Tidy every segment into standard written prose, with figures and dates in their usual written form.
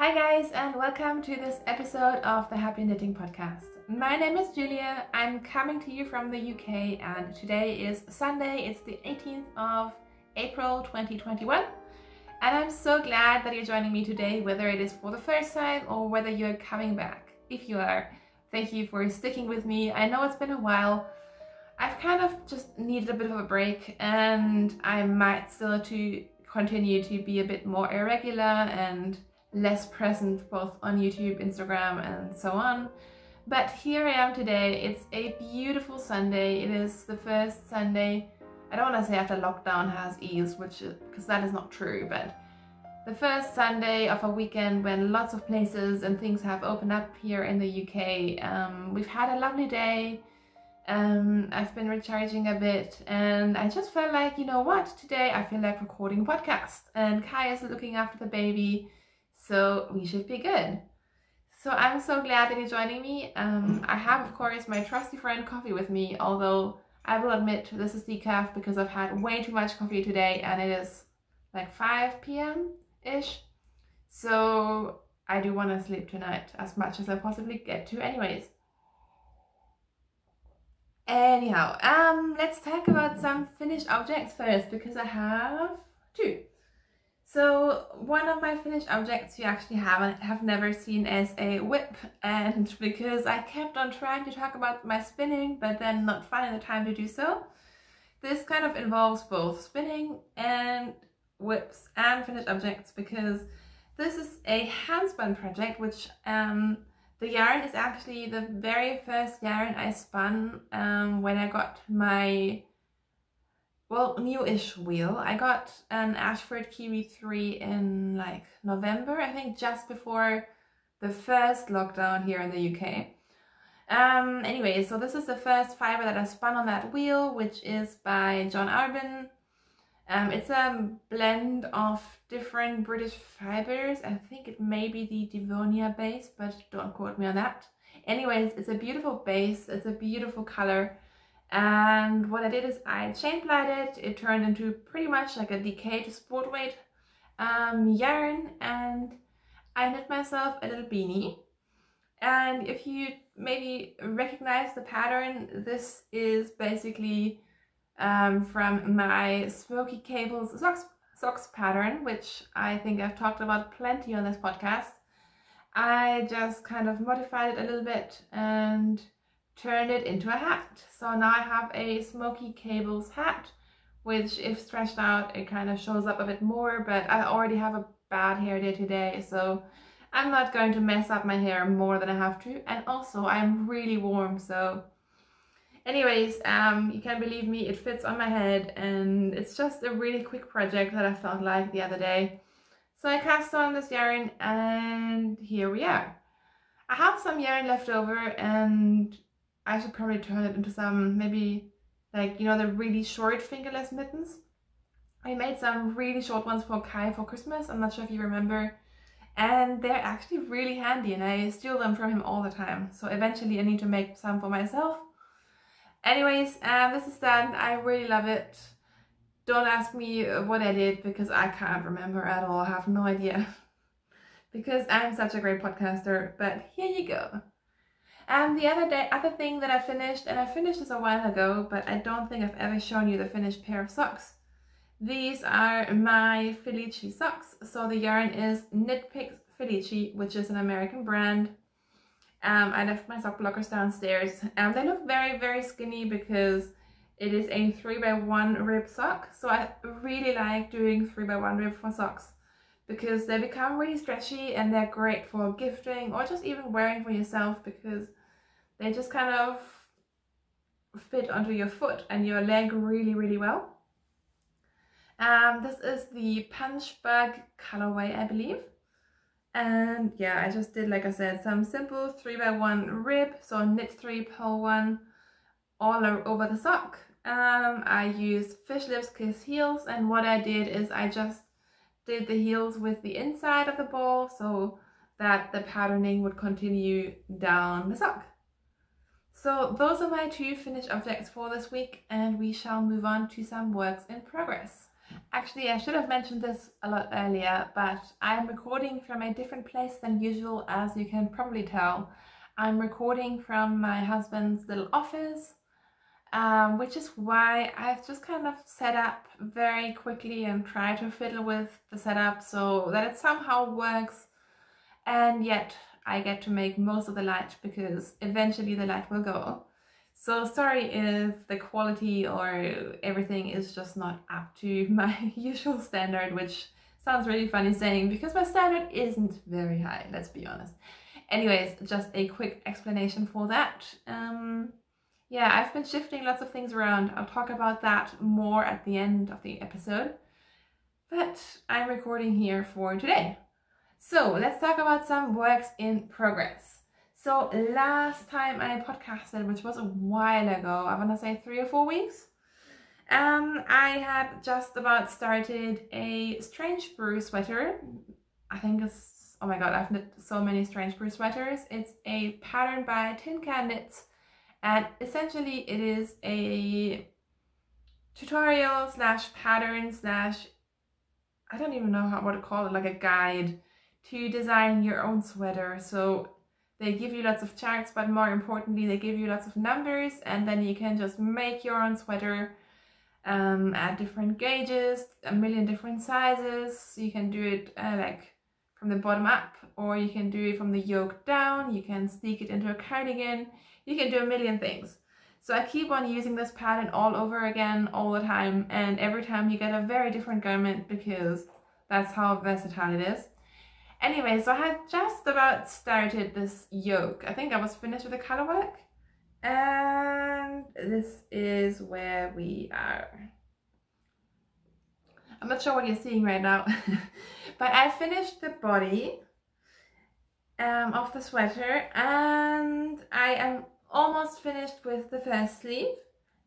Hi guys, and welcome to this episode of the Happy Knitting Podcast. My name is Julia, I'm coming to you from the UK, and today is Sunday, it's the 18th of April 2021, and I'm so glad that you're joining me today, whether it is for the first time or whether you're coming back. If you are, thank you for sticking with me. I know it's been a while. I've kind of just needed a bit of a break, and I might still continue to be a bit more irregular and less present both on YouTube, Instagram and so on. But here I am today. It's a beautiful Sunday. It is the first Sunday, I don't want to say after lockdown has eased, because that is not true, but the first Sunday of a weekend when lots of places and things have opened up here in the UK. We've had a lovely day. I've been recharging a bit, and I just felt like, you know what, today I feel like recording a podcast, and Kai is looking after the baby, so we should be good. So I'm so glad that you're joining me. I have, of course, my trusty friend coffee with me, although I will admit this is decaf because I've had way too much coffee today and it is like 5 p.m.-ish. So I do want to sleep tonight as much as I possibly get to anyways. Anyhow, let's talk about some finished objects first, because I have two. So one of my finished objects you actually have never seen is a whip, and because I kept on trying to talk about my spinning but then not finding the time to do so, this kind of involves both spinning and whips and finished objects, because this is a handspun project, which the yarn is actually the very first yarn I spun when I got my, well, new-ish wheel. I got an Ashford Kiwi 3 in like November, I think, just before the first lockdown here in the UK. Anyway, so this is the first fiber that I spun on that wheel, which is by John Arbin. It's a blend of different British fibers. I think it may be the Devonia base, but don't quote me on that. Anyways, it's a beautiful base, it's a beautiful color. And what I did is I chain plied it. It turned into pretty much like a DK to sport weight yarn, and I knit myself a little beanie. And if you maybe recognize the pattern, this is basically from my Smoky Cables socks pattern, which I think I've talked about plenty on this podcast. I just kind of modified it a little bit and turned it into a hat. So now I have a Smoky Cables hat, which if stretched out it kind of shows up a bit more, but I already have a bad hair day today, so I'm not going to mess up my hair more than I have to. And also I'm really warm, so anyways, you can believe me, it fits on my head, and it's just a really quick project that I felt like the other day. So I cast on this yarn, and here we are. I have some yarn left over, and I should probably turn it into some, maybe like, you know, the really short fingerless mittens. I made some really short ones for Kai for Christmas, I'm not sure if you remember. And they're actually really handy, and I steal them from him all the time. So eventually I need to make some for myself. Anyways, this is done. I really love it. Don't ask me what I did, because I can't remember at all. I have no idea. Because I'm such a great podcaster, but here you go. And the other thing that I finished, and I finished this a while ago, but I don't think I've ever shown you the finished pair of socks. These are my Felici socks. So the yarn is Knit Picks Felici, which is an American brand. I left my sock blockers downstairs. They look very, very skinny because it is a 3x1 rib sock. So I really like doing 3x1 rib for socks, because they become really stretchy and they're great for gifting or just even wearing for yourself, because they just kind of fit onto your foot and your leg really, really well. This is the Punch Bug colorway, I believe. And yeah, I just did, like I said, some simple 3x1 rib, so knit 3, pull 1 all over the sock. I used Fish Lips Kiss heels, and what I did is I just did the heels with the inside of the ball so that the patterning would continue down the sock. So those are my two finished objects for this week, and we shall move on to some works in progress. Actually, I should have mentioned this a lot earlier, but I'm recording from a different place than usual, as you can probably tell. I'm recording from my husband's little office, which is why I've just kind of set up very quickly and try to fiddle with the setup so that it somehow works, and yet I get to make most of the light because eventually the light will go. So sorry if the quality or everything is just not up to my usual standard, which sounds really funny saying because my standard isn't very high, let's be honest. Anyways, just a quick explanation for that. Yeah, I've been shifting lots of things around. I'll talk about that more at the end of the episode, but I'm recording here for today. So let's talk about some works in progress. So last time I podcasted, which was a while ago, I want to say 3 or 4 weeks, I had just about started a Strange Brew sweater. I think it's, oh my god, I've knit so many Strange Brew sweaters. It's a pattern by Tin Can Knits, and essentially it is a tutorial slash pattern slash, I don't even know what to call it, like a guide to design your own sweater. So they give you lots of charts, but more importantly, they give you lots of numbers, and then you can just make your own sweater at different gauges, a million different sizes. You can do it like from the bottom up, or you can do it from the yoke down. You can sneak it into a cardigan. You can do a million things. So I keep on using this pattern all over again, all the time, and every time you get a very different garment because that's how versatile it is. Anyway, so I had just about started this yoke. I think I was finished with the color work, and this is where we are. I'm not sure what you're seeing right now, but I finished the body of the sweater, and I am almost finished with the first sleeve,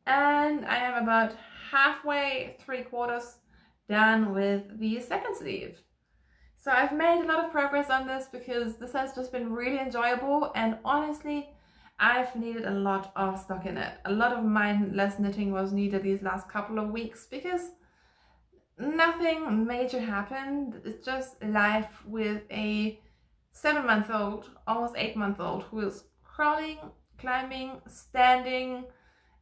and I am about halfway, 3/4 done with the second sleeve. So I've made a lot of progress on this because this has just been really enjoyable, and honestly, I've needed a lot of stockinette. A lot of mindless knitting was needed these last couple of weeks because nothing major happened. It's just life with a 7-month-old, almost 8-month-old, who is crawling, climbing, standing,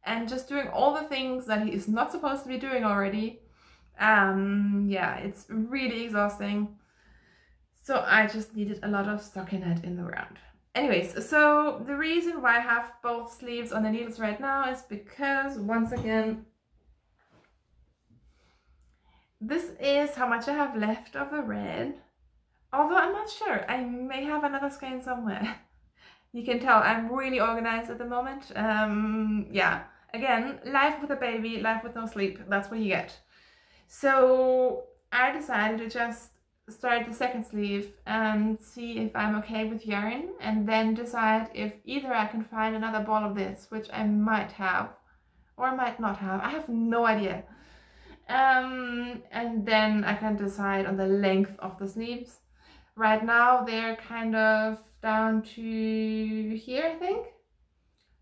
and just doing all the things that he is not supposed to be doing already. Yeah, it's really exhausting. So I just needed a lot of stockinette in the round. Anyways, so the reason why I have both sleeves on the needles right now is because, once again, this is how much I have left of the red. Although I'm not sure, I may have another skein somewhere. You can tell I'm really organized at the moment. Yeah, again, life with a baby, life with no sleep, that's what you get. So I decided to just start the second sleeve and see if I'm okay with yarn, and then decide if either I can find another ball of this, which I might have or might not have, I have no idea, and then I can decide on the length of the sleeves. Right now they're kind of down to here, I think,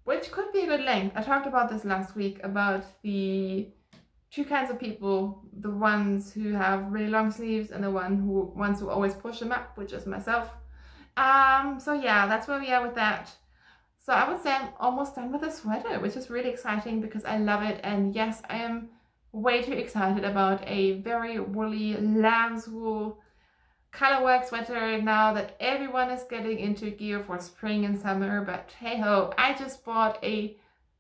which could be a good length. I talked about this last week about the two kinds of people, the ones who have really long sleeves and the ones who always push them up, which is myself. So yeah, that's where we are with that. So I would say I'm almost done with the sweater, which is really exciting because I love it. And yes, I am way too excited about a very woolly lamb's wool colorwork sweater now that everyone is getting into gear for spring and summer. But hey ho, I just bought a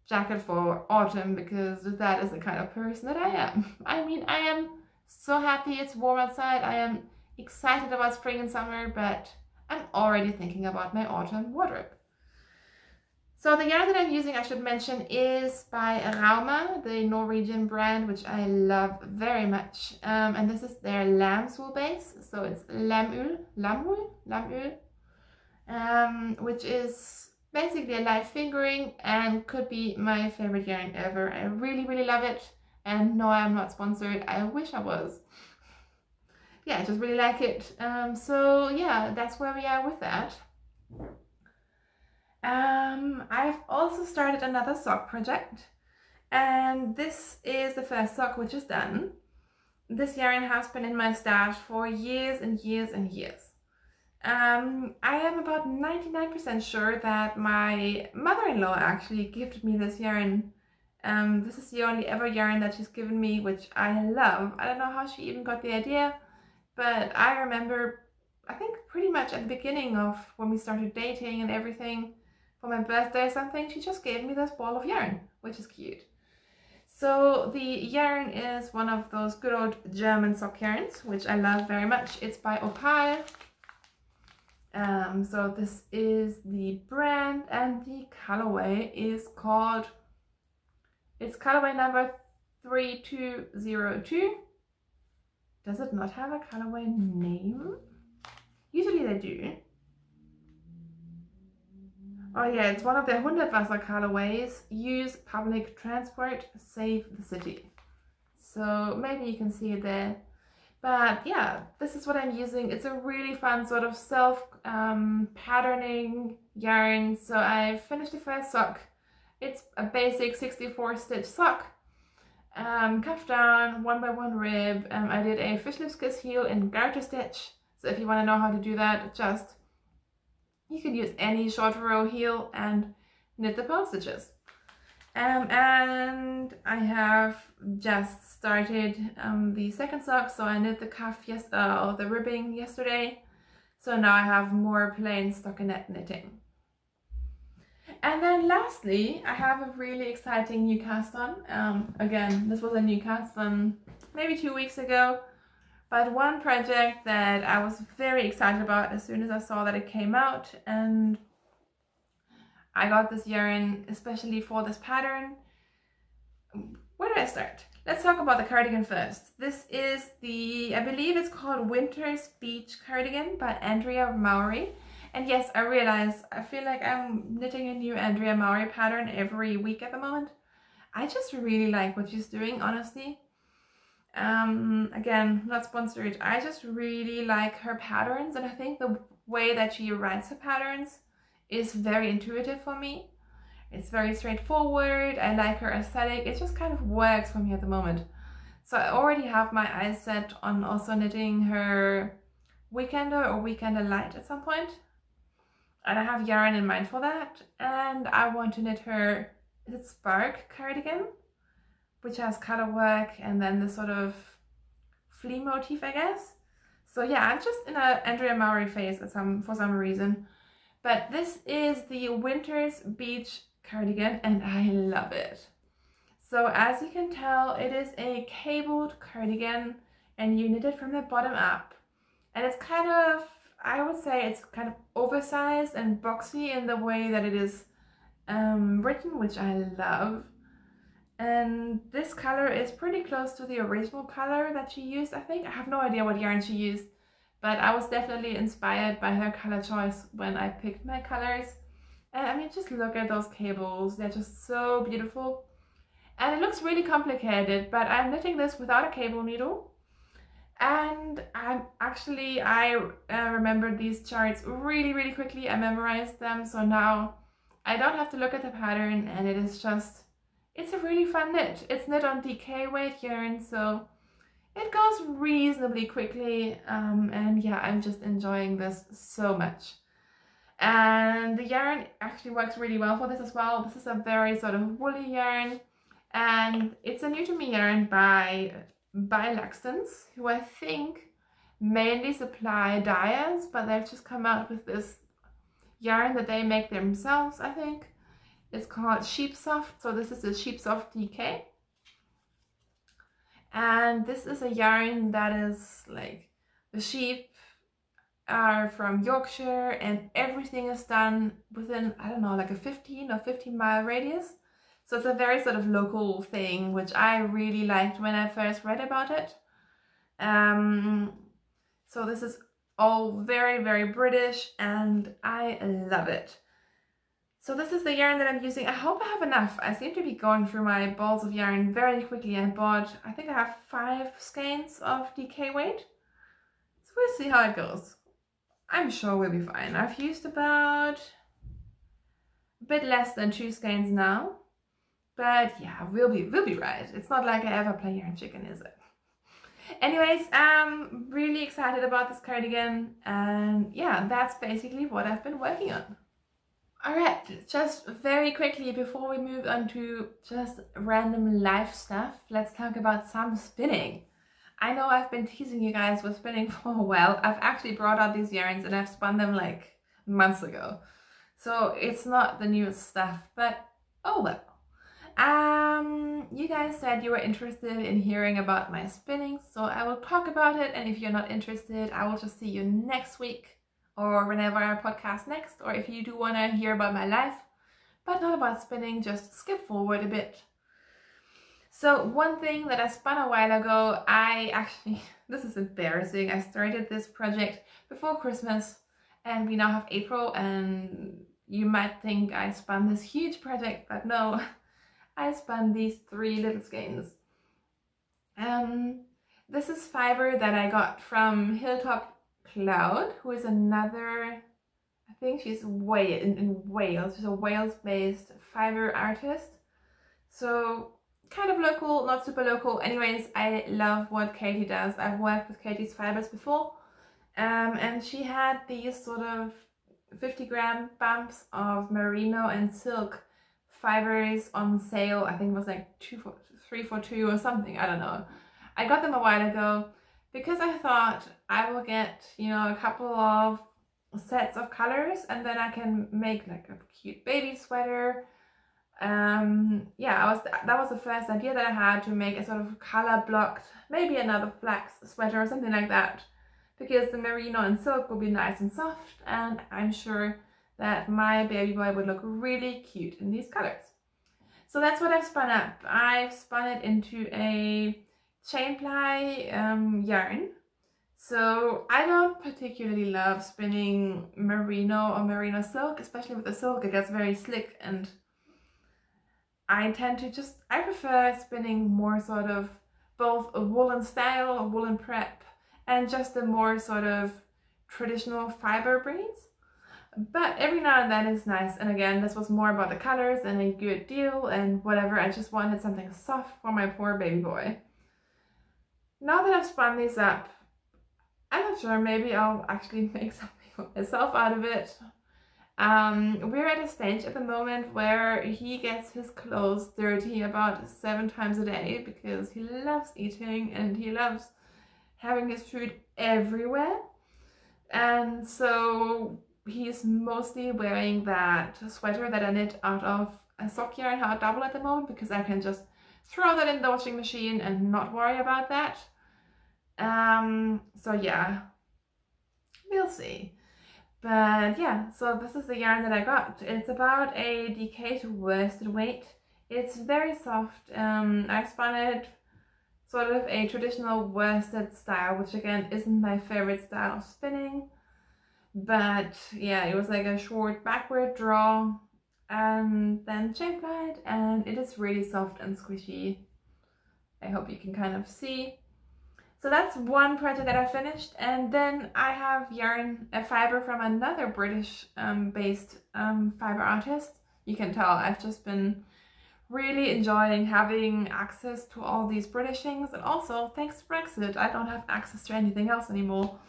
jacket for autumn because that is the kind of person that I am. I mean, I am so happy it's warm outside. I am excited about spring and summer, but I'm already thinking about my autumn wardrobe. So the yarn that I'm using, I should mention, is by Rauma, the Norwegian brand, which I love very much. And this is their lamb's wool base. So it's lammull, which is basically a light fingering and could be my favorite yarn ever. I really love it, and no, I'm not sponsored. I wish I was. Yeah, I just really like it. So yeah, that's where we are with that. I've also started another sock project, and this is the first sock which is done. this yarn has been in my stash for years and years and years. I am about 99% sure that my mother-in-law actually gifted me this yarn. This is the only ever yarn that she's given me, which I love. I don't know how she even got the idea, but I remember, I think pretty much at the beginning of when we started dating and everything, for my birthday or something, she just gave me this ball of yarn, which is cute. So the yarn is one of those good old German sock yarns, which I love very much. It's by Opal. So this is the brand, and the colorway is called, it's colorway number 3202. Does it not have a colorway name? Usually they do. Oh yeah, it's one of their 100 Wasser colorways. Use public transport, save the city. So maybe you can see it there. But yeah, this is what I'm using. It's a really fun sort of self-patterning yarn. So I finished the first sock. It's a basic 64 stitch sock. Cuff down, 1x1 rib. I did a fishnet kiss heel in garter stitch. So if you want to know how to do that, just you can use any short row heel and knit the purl stitches. And I have just started the second sock, so I knit the cuff the ribbing yesterday. So now I have more plain stockinette knitting. And then lastly, I have a really exciting new cast on. Again, this was a new cast on maybe 2 weeks ago. But one project that I was very excited about as soon as I saw that it came out, and I got this yarn especially for this pattern. Where do I start? Let's talk about the cardigan first. This is the, I believe it's called Winter's Beach Cardigan by Andrea Mowry. And yes, I realize, I feel like I'm knitting a new Andrea Mowry pattern every week at the moment. I just really like what she's doing, honestly. Again, not sponsored. I just really like her patterns, and I think the way that she writes her patterns is very intuitive for me. It's very straightforward. I like her aesthetic. It just kind of works for me at the moment. So I already have my eyes set on also knitting her Weekender or Weekender Light at some point. And I have yarn in mind for that. And I want to knit her, is it Spark cardigan? Which has color work and then this sort of flea motif, I guess. So yeah, I'm just in a Andrea Mowry phase for some reason. But this is the Winter's Beach cardigan and I love it. So as you can tell, it is a cabled cardigan and you knit it from the bottom up. And it's kind of, I would say it's kind of oversized and boxy in the way that it is written, which I love. And this color is pretty close to the original color that she used, I think. I have no idea what yarn she used, but I was definitely inspired by her color choice when I picked my colors. And I mean, just look at those cables. They're just so beautiful. And it looks really complicated, but I'm knitting this without a cable needle. And I remembered these charts really, really quickly. I memorized them, so now I don't have to look at the pattern, and it is just, it's a really fun knit. It's knit on DK weight yarn, so it goes reasonably quickly. And yeah, I'm just enjoying this so much. And the yarn actually works really well for this as well. This is a very sort of woolly yarn, and it's a new to me yarn by Laxton's, who I think mainly supply dyers, but they've just come out with this yarn that they make themselves, I think. It's called Sheepsoft, so this is a Sheepsoft Dk. And this is a yarn that is like, the sheep are from Yorkshire and everything is done within, I don't know, like a 15 or 15-mile radius. So it's a very sort of local thing, which I really liked when I first read about it. So this is all very, very British and I love it. So this is the yarn that I'm using. I hope I have enough. I seem to be going through my balls of yarn very quickly. I think I have 5 skeins of DK weight. So we'll see how it goes. I'm sure we'll be fine. I've used about a bit less than 2 skeins now. But yeah, we'll be right. It's not like I ever play yarn chicken, is it? Anyways, I'm really excited about this cardigan, and yeah, that's basically what I've been working on. Alright, just very quickly before we move on to just random life stuff, let's talk about some spinning. I know I've been teasing you guys with spinning for a while. I've actually brought out these yarns and I've spun them like months ago. So it's not the newest stuff, but oh well. You guys said you were interested in hearing about my spinning, so I will talk about it, and if you're not interested, I will just see you next week or whenever I podcast next, or if you do want to hear about my life, but not about spinning, just skip forward a bit. So one thing that I spun a while ago, this is embarrassing, I started this project before Christmas and we now have April, and you might think I spun this huge project, but no. I spun these 3 little skeins. This is fiber that I got from Hilltop Cloud, who is another, I think she's in Wales. She's a Wales-based fiber artist. So kind of local, not super local. Anyways, I love what Katie does. I've worked with Katie's fibers before. And she had these sort of 50-gram bumps of merino and silk fibers on sale. I think it was like 3 for 2 or something, I don't know. I got them a while ago because I thought I will get, you know, a couple of sets of colors and then I can make like a cute baby sweater. Yeah, that was the first idea that I had, to make a sort of color blocked, maybe another flax sweater or something like that, because the merino and silk will be nice and soft, and I'm sure that my baby boy would look really cute in these colors. So that's what I've spun up. I've spun it into a chain ply yarn. So I don't particularly love spinning merino or merino silk, especially with the silk. It gets very slick, and I prefer spinning more sort of both a woolen style, a woolen prep, and just a more sort of traditional fiber braids. But every now and then is nice, and again, this was more about the colors and a good deal and whatever. I just wanted something soft for my poor baby boy. Now that I've spun these up, I'm not sure, maybe I'll actually make something for myself out of it. We're at a stage at the moment where he gets his clothes dirty about 7 times a day because he loves eating and he loves having his food everywhere. And so he's mostly wearing that sweater that I knit out of a sock yarn hard double at the moment, because I can just throw that in the washing machine and not worry about that. So yeah, we'll see. But yeah, so this is the yarn that I got. It's about a DK to worsted weight. It's very soft. I spun it sort of a traditional worsted style, which again isn't my favorite style of spinning. But yeah, it was like a short backward draw and then chain plied, and it is really soft and squishy. I hope you can kind of see. So that's one project that I finished, and then I have a fiber from another British based fiber artist. You can tell I've just been really enjoying having access to all these British things, and also thanks to Brexit I don't have access to anything else anymore.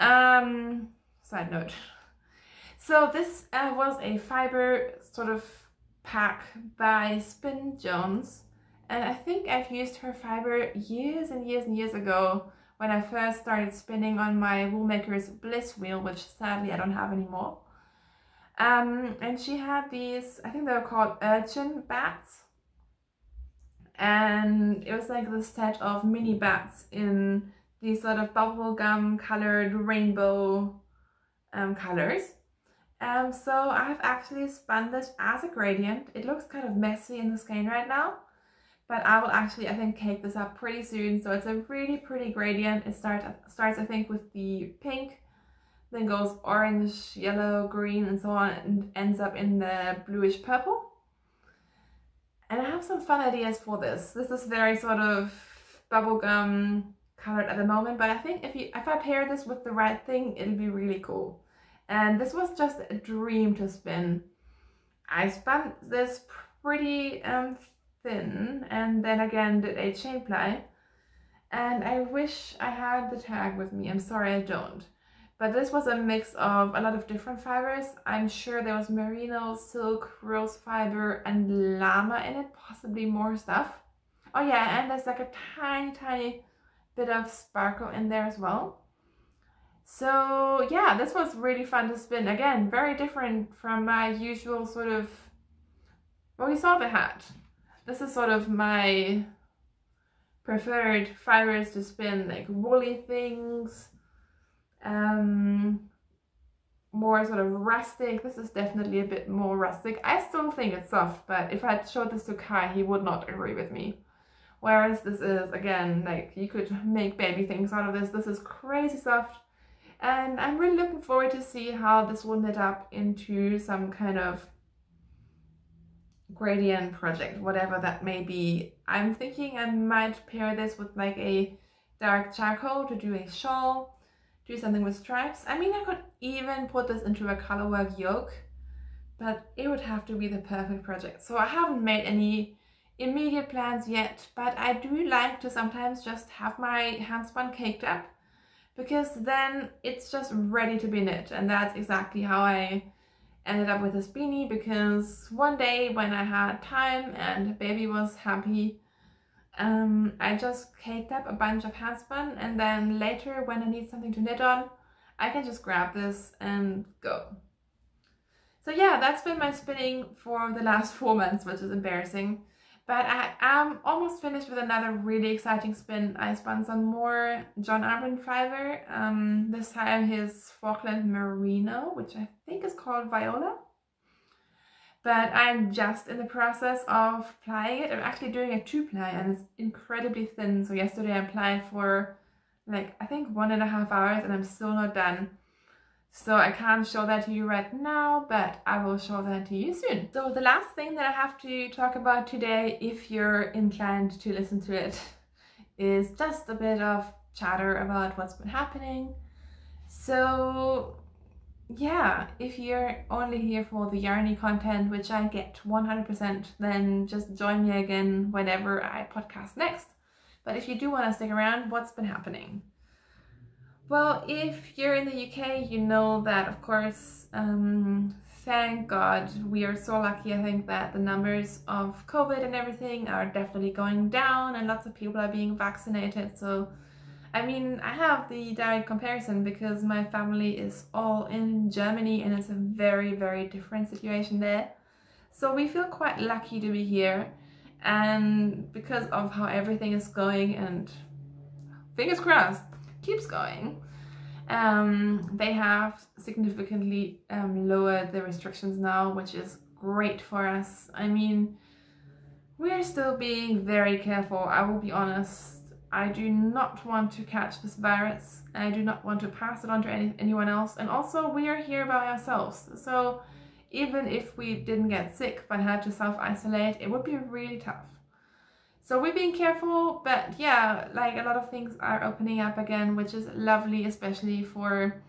Side note. So this was a fiber sort of pack by Spin Jones, and I think I've used her fiber years and years and years ago when I first started spinning on my Woolmaker's Bliss wheel, which sadly I don't have anymore. And she had these, I think they were called urchin bats, and it was like the set of mini bats in these sort of bubblegum colored rainbow colors. So I've actually spun this as a gradient. It looks kind of messy in the skein right now, but I will actually, I think, cake this up pretty soon. So it's a really pretty gradient. It starts I think with the pink, then goes orange, yellow, green, and so on, and ends up in the bluish purple. And I have some fun ideas for this. This is very sort of bubblegum colored at the moment, but I think if I pair this with the right thing, it'll be really cool. And this was just a dream to spin. I spun this pretty thin, and then again did a chain ply, And I wish I had the tag with me. I'm sorry I don't. But this was a mix of a lot of different fibers. I'm sure there was merino, silk, rose fiber, and llama in it, possibly more stuff. Oh yeah, and there's like a tiny bit of sparkle in there as well. So yeah, this was really fun to spin. Again, very different from my usual sort of, well, we saw the hat. This is sort of my preferred fibers to spin, like woolly things, more sort of rustic. This is definitely a bit more rustic. I still think it's soft, but if I showed this to Kai, he would not agree with me. Whereas this is, again, like you could make baby things out of this. This is crazy soft. And I'm really looking forward to see how this will knit up into some kind of gradient project, whatever that may be. I'm thinking I might pair this with like a dark charcoal to do a shawl, do something with stripes. I mean, I could even put this into a colorwork yoke, but it would have to be the perfect project. So I haven't made any immediate plans yet, but I do like to sometimes just have my handspun caked up, because then it's just ready to be knit. And that's exactly how I ended up with this beanie, because one day when I had time and baby was happy, I just caked up a bunch of handspun, and then later when I need something to knit on, I can just grab this and go. So yeah, that's been my spinning for the last 4 months, which is embarrassing. But I am almost finished with another really exciting spin. I spun some more John Armand fiber, this time his Falkland Merino, which I think is called Viola. But I'm just in the process of plying it. I'm actually doing a 2-ply and it's incredibly thin. So yesterday I plied for like, I think 1.5 hours and I'm still not done. So I can't show that to you right now, but I will show that to you soon. So the last thing that I have to talk about today, if you're inclined to listen to it, is just a bit of chatter about what's been happening. So yeah, if you're only here for the yarny content, which I get 100%, then just join me again whenever I podcast next. But if you do want to stick around, what's been happening? Well, if you're in the UK, you know that, of course, thank God, we are so lucky, I think, that the numbers of COVID and everything are definitely going down and lots of people are being vaccinated. So, I mean, I have the direct comparison because my family is all in Germany and it's a very, very different situation there. So we feel quite lucky to be here, and because of how everything is going, and fingers crossed, keeps going, they have significantly lowered the restrictions now, which is great for us. I mean, we're still being very careful. I will be honest, I do not want to catch this virus. I do not want to pass it on to anyone else, and also we are here by ourselves, so even if we didn't get sick but had to self-isolate, it would be really tough. So we're being careful, but yeah, like a lot of things are opening up again, which is lovely, especially for,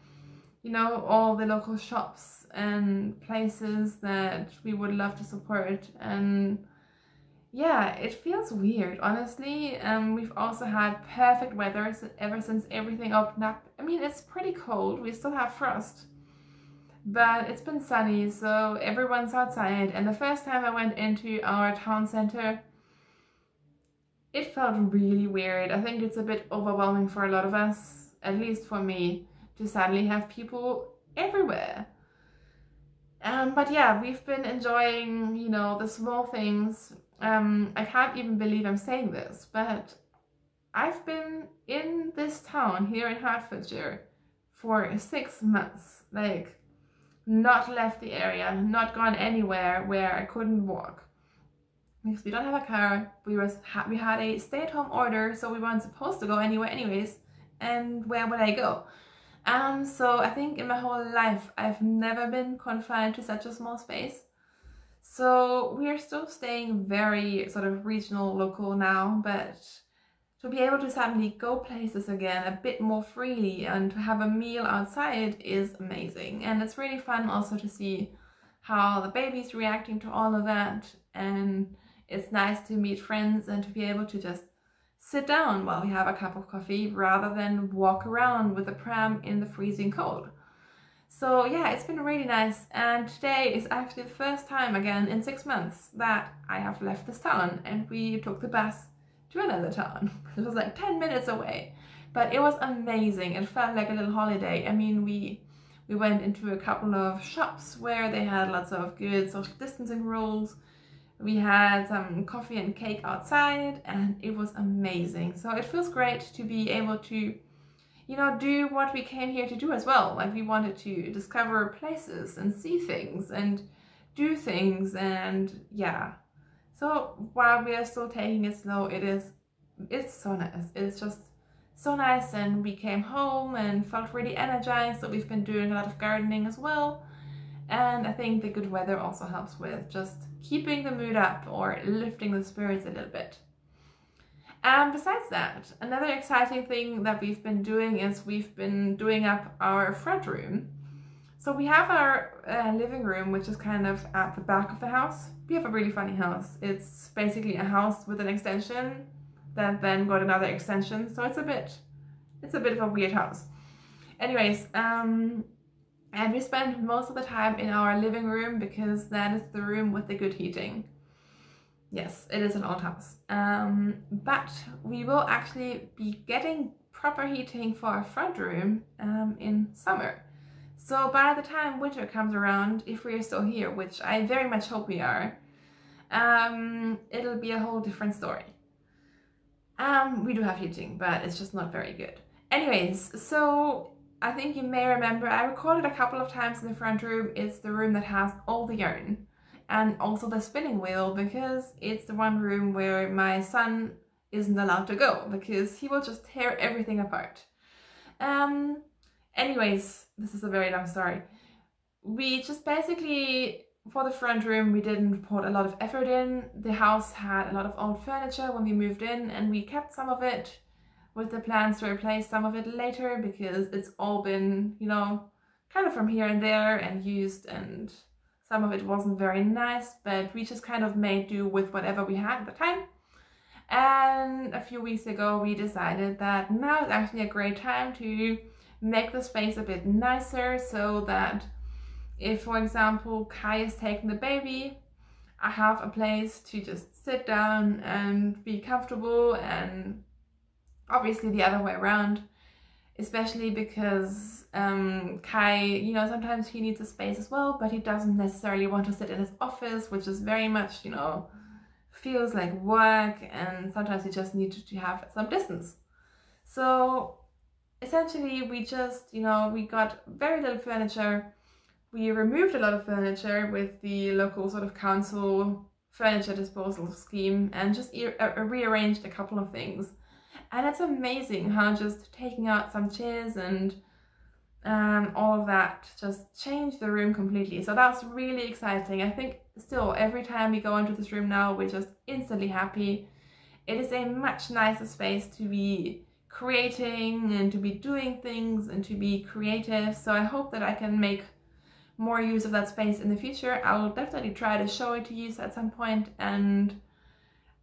you know, all the local shops and places that we would love to support. And yeah, it feels weird, honestly. We've also had perfect weather ever since everything opened up. I mean, it's pretty cold, we still have frost, but it's been sunny, so everyone's outside. And the first time I went into our town center, it felt really weird. I think it's a bit overwhelming for a lot of us, at least for me, to suddenly have people everywhere. But yeah, we've been enjoying, you know, the small things. I can't even believe I'm saying this, but I've been in this town here in Hertfordshire for 6 months, like not left the area, not gone anywhere where I couldn't walk. Because we don't have a car, we had a stay-at-home order, so we weren't supposed to go anywhere anyways, and where would I go? So I think in my whole life I've never been confined to such a small space. So we are still staying very sort of regional, local now, but to be able to suddenly go places again a bit more freely and to have a meal outside is amazing. And it's really fun also to see how the baby's reacting to all of that, and it's nice to meet friends and to be able to just sit down while we have a cup of coffee rather than walk around with a pram in the freezing cold. So yeah, it's been really nice, and today is actually the first time again in 6 months that I have left this town, and we took the bus to another town. It was like 10 minutes away, but it was amazing. It felt like a little holiday. I mean, we went into a couple of shops where they had lots of good social distancing rules. We had some coffee and cake outside, and it was amazing. So it feels great to be able to, you know, do what we came here to do as well. Like, we wanted to discover places and see things and do things, and yeah. So while we are still taking it slow, it's so nice. It's just so nice, and we came home and felt really energized. So we've been doing a lot of gardening as well. And I think the good weather also helps with just keeping the mood up or lifting the spirits a little bit. And besides that, another exciting thing that we've been doing is we've been doing up our front room. So we have our living room, which is kind of at the back of the house. We have a really funny house. It's basically a house with an extension that then got another extension. So it's a bit of a weird house. Anyways, and we spend most of the time in our living room because that is the room with the good heating. Yes, it is an old house, but we will actually be getting proper heating for our front room in summer. So by the time winter comes around, if we are still here, which I very much hope we are, it'll be a whole different story. We do have heating, but it's just not very good. Anyways, so I think you may remember I recorded a couple of times in the front room. It's the room that has all the yarn. And also the spinning wheel, because it's the one room where my son isn't allowed to go because he will just tear everything apart. Anyways, this is a very long story. We just basically, for the front room, we didn't put a lot of effort in. The house had a lot of old furniture when we moved in, and we kept some of it with the plans to replace some of it later because it's all been, you know, kind of from here and there and used, and some of it wasn't very nice, but we just kind of made do with whatever we had at the time. And a few weeks ago, we decided that now is actually a great time to make the space a bit nicer, so that if, for example, Kai is taking the baby, I have a place to just sit down and be comfortable, and obviously the other way around. Especially because Kai, you know, sometimes he needs a space as well, but he doesn't necessarily want to sit in his office, which is very much, you know, feels like work, and sometimes he just needs to have some distance. So essentially we just, you know, we got very little furniture. We removed a lot of furniture with the local sort of council furniture disposal scheme, and just rearranged a couple of things. And it's amazing how just taking out some chairs and all of that just changed the room completely. So that's really exciting. I think still every time we go into this room now, we're just instantly happy. It is a much nicer space to be creating and to be doing things and to be creative. So I hope that I can make more use of that space in the future. I will definitely try to show it to you at some point, and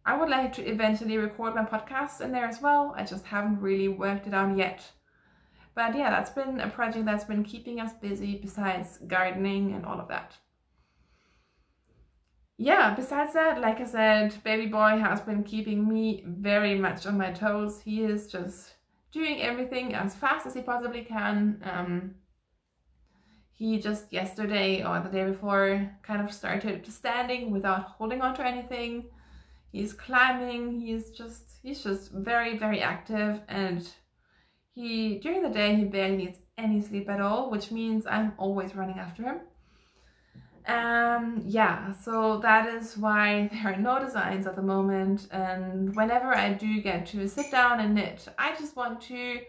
I would like to eventually record my podcast in there as well. I just haven't really worked it out yet. But yeah, that's been a project that's been keeping us busy besides gardening and all of that. Yeah, besides that, like I said, baby boy has been keeping me very much on my toes. He is just doing everything as fast as he possibly can. He just yesterday or the day before kind of started standing without holding on to anything. He's climbing, he's just very, very active, and during the day he barely needs any sleep at all, which means I'm always running after him. Yeah, so that is why there are no designs at the moment, and whenever I do get to sit down and knit, I just want to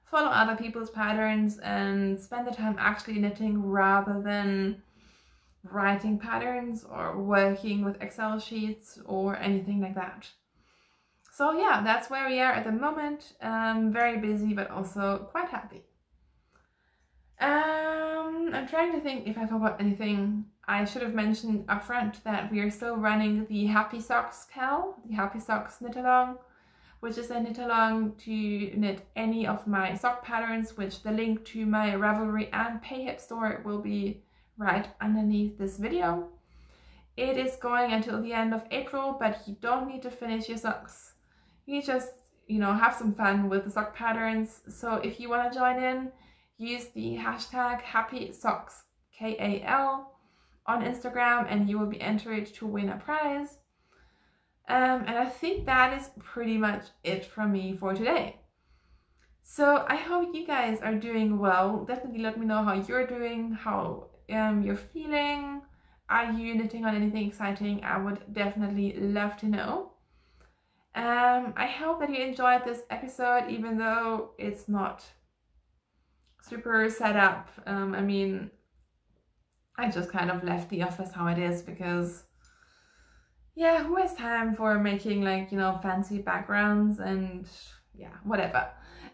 follow other people's patterns and spend the time actually knitting rather than writing patterns or working with Excel sheets or anything like that. So yeah, that's where we are at the moment. Very busy, but also quite happy. I'm trying to think if I forgot anything. I should have mentioned up front that we are still running the Happy Socks Cal, the Happy Socks knit along, which is a knit along to knit any of my sock patterns, which the link to my Ravelry and PAYHIP store will be right underneath this video. It is going until the end of April, but you don't need to finish your socks. You just, you know, have some fun with the sock patterns. So if you want to join in, use the hashtag HappySocks, KAL, on Instagram, and you will be entered to win a prize. And I think that is pretty much it from me for today. So I hope you guys are doing well. Definitely let me know how you're doing, how you're feeling. Are you knitting on anything exciting? I would definitely love to know. I hope that you enjoyed this episode, even though it's not super set up. I mean, I just kind of left the office how it is because, yeah, who has time for making, like, you know, fancy backgrounds and yeah, whatever.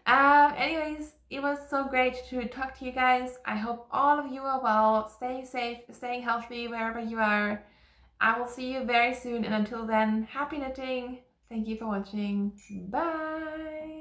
Anyways, it was so great to talk to you guys. I hope all of you are well, staying safe, staying healthy wherever you are. I will see you very soon, and until then, happy knitting. Thank you for watching. Bye.